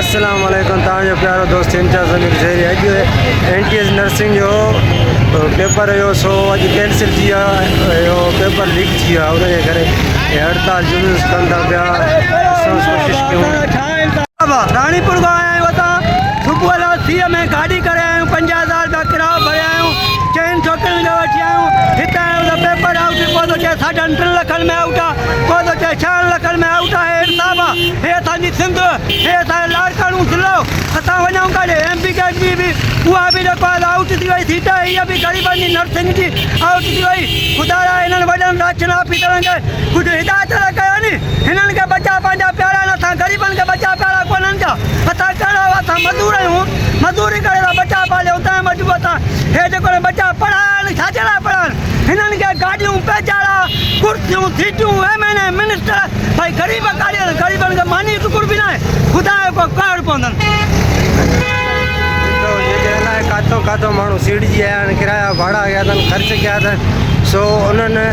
अस्सलाम वालेकुम तव्हांजो प्यारो दोस्त इंतियाज़ ज़मीर ज़हरी। अॼु NTS नर्सिंग जो पेपर हुयो सो अॼु कैंसिल थी वियो आहे। पेपर लीक थी वियो आहे, उनजे करे हड़ताल जुलूस कनि था पिया। कोशिशि कयूं रानीपुर खां आया आहियूं, असां सुबुह जो 30 में गाॾी करे आया आहियूं, 50,000 रुपया किरायो भरिया आहियूं, 4 छोकिरियुनि खे वठी आया आहियूं। हिते आहियूं त पेपर आउट, को थो चए 3.5 लखनि में आउट आहे, को थो चए 6 लखनि में आउट आहे। हिसाब आहे हे असांजी सिंध, हे असांजो लाड़काणू ज़िलो। असां वञूं काॾे MP कैटेगरी बि उहा बि जेको आहे आउट थी वई, सीट इहा बि ग़रीबनि जी नर्सिंग जी आउट थी वई। ख़ुदा हिननि वॾनि राशन ऑफिसरनि खे कुझु हिदायत कयो नी, हिननि खे बचा पंहिंजा प्यारा आहिनि, असां ग़रीबनि खे बचा प्यारा कोन्हनि था। असां कहिड़ो असां मज़दूर आहियूं, मज़दूरी करे था बचा पालियूं, तंहिं मज़बूत असां हे जेको बचा पढ़ाइनि, छा जे लाइ पढ़नि? हिननि खे गाॾियूं पेचारा, कुर्सियूं, सीटियूं, MNA मिनिस्टर, भाई ग़रीब काॾे ग़रीबनि खे मानी टुकुर बि न आहे। ख़ुदा जो को काड़ पवंदनि अलाए काथो काथो माण्हू सीढ़ी जी आया आहिनि, किराया भाड़ा कया अथनि, ख़र्च कया अथनि। सो उन्हनि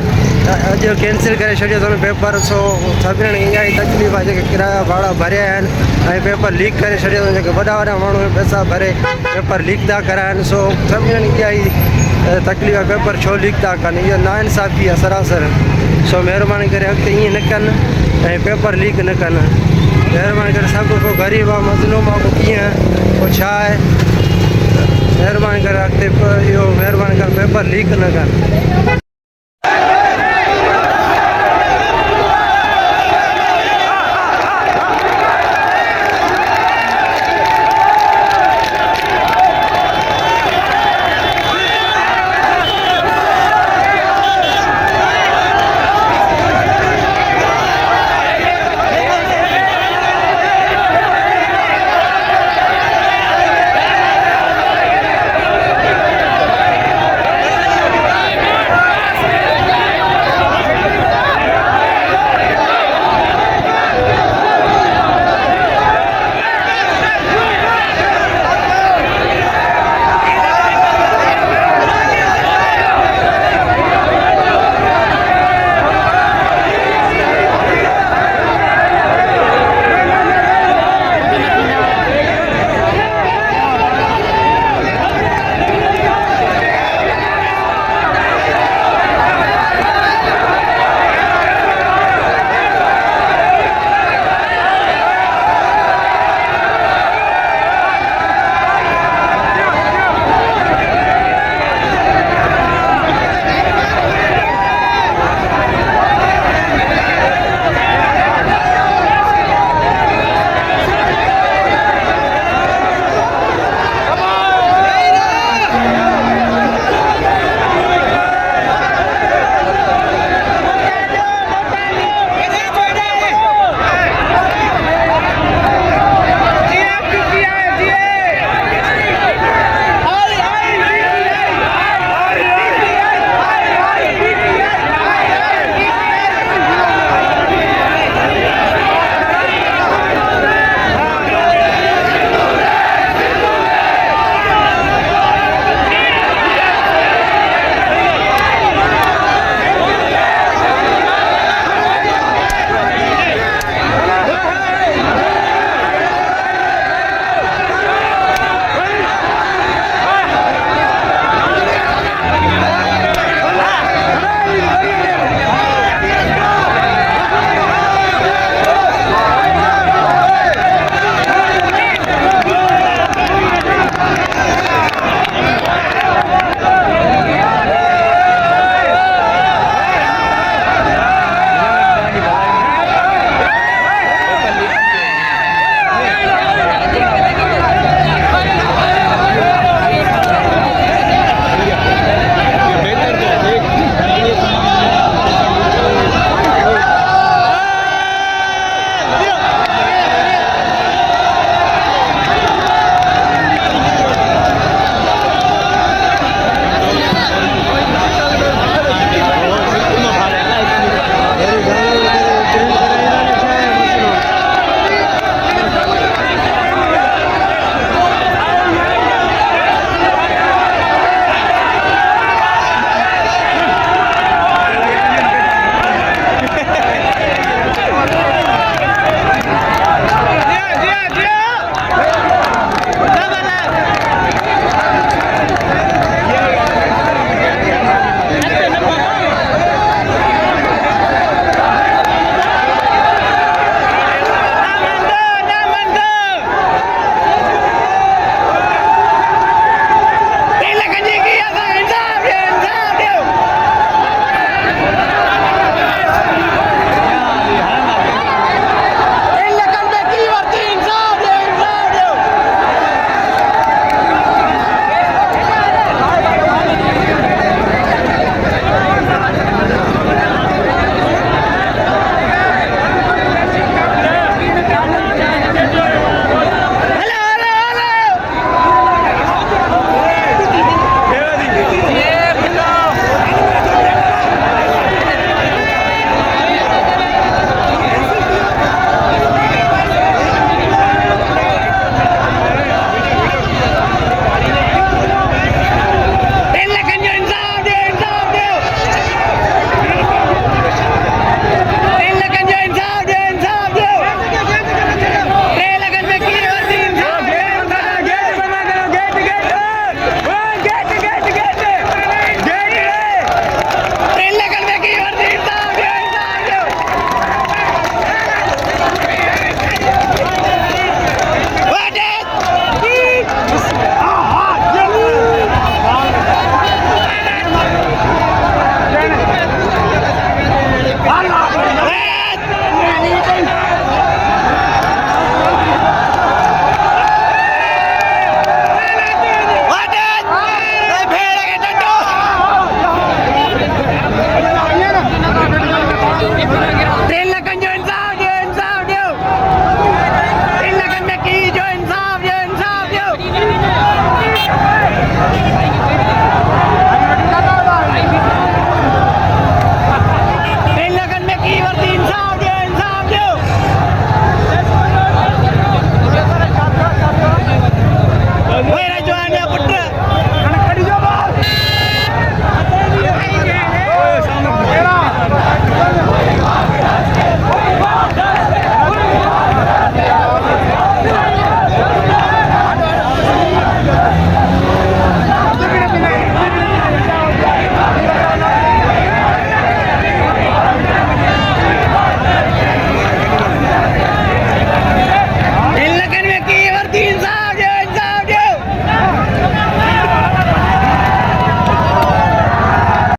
अॼु कैंसिल करे छॾियो अथनि पेपर। सो सभिनीनि इहा ई तकलीफ़ आहे, जेके किराया भाड़ा भरिया आहिनि ऐं पेपर लीक करे छॾियो अथनि। जेके वॾा वॾा माण्हू पैसा भरे पेपर लीक था कराइनि, सो सभिनीनि इहा ई तकलीफ़ आहे, पेपर छो लीक था कनि। इहा नाइंसाफ़ी आहे सरासर। सो महिरबानी करे अॻिते ईअं न कनि ऐं पेपर लीक न कनि। महिरबानी करे सभु को ग़रीब आहे, मज़लूम आहे, को कीअं, को छा आहे, महिरबानी करे अॻिते इहो महिरबानी करे पेपर लीक न कनि।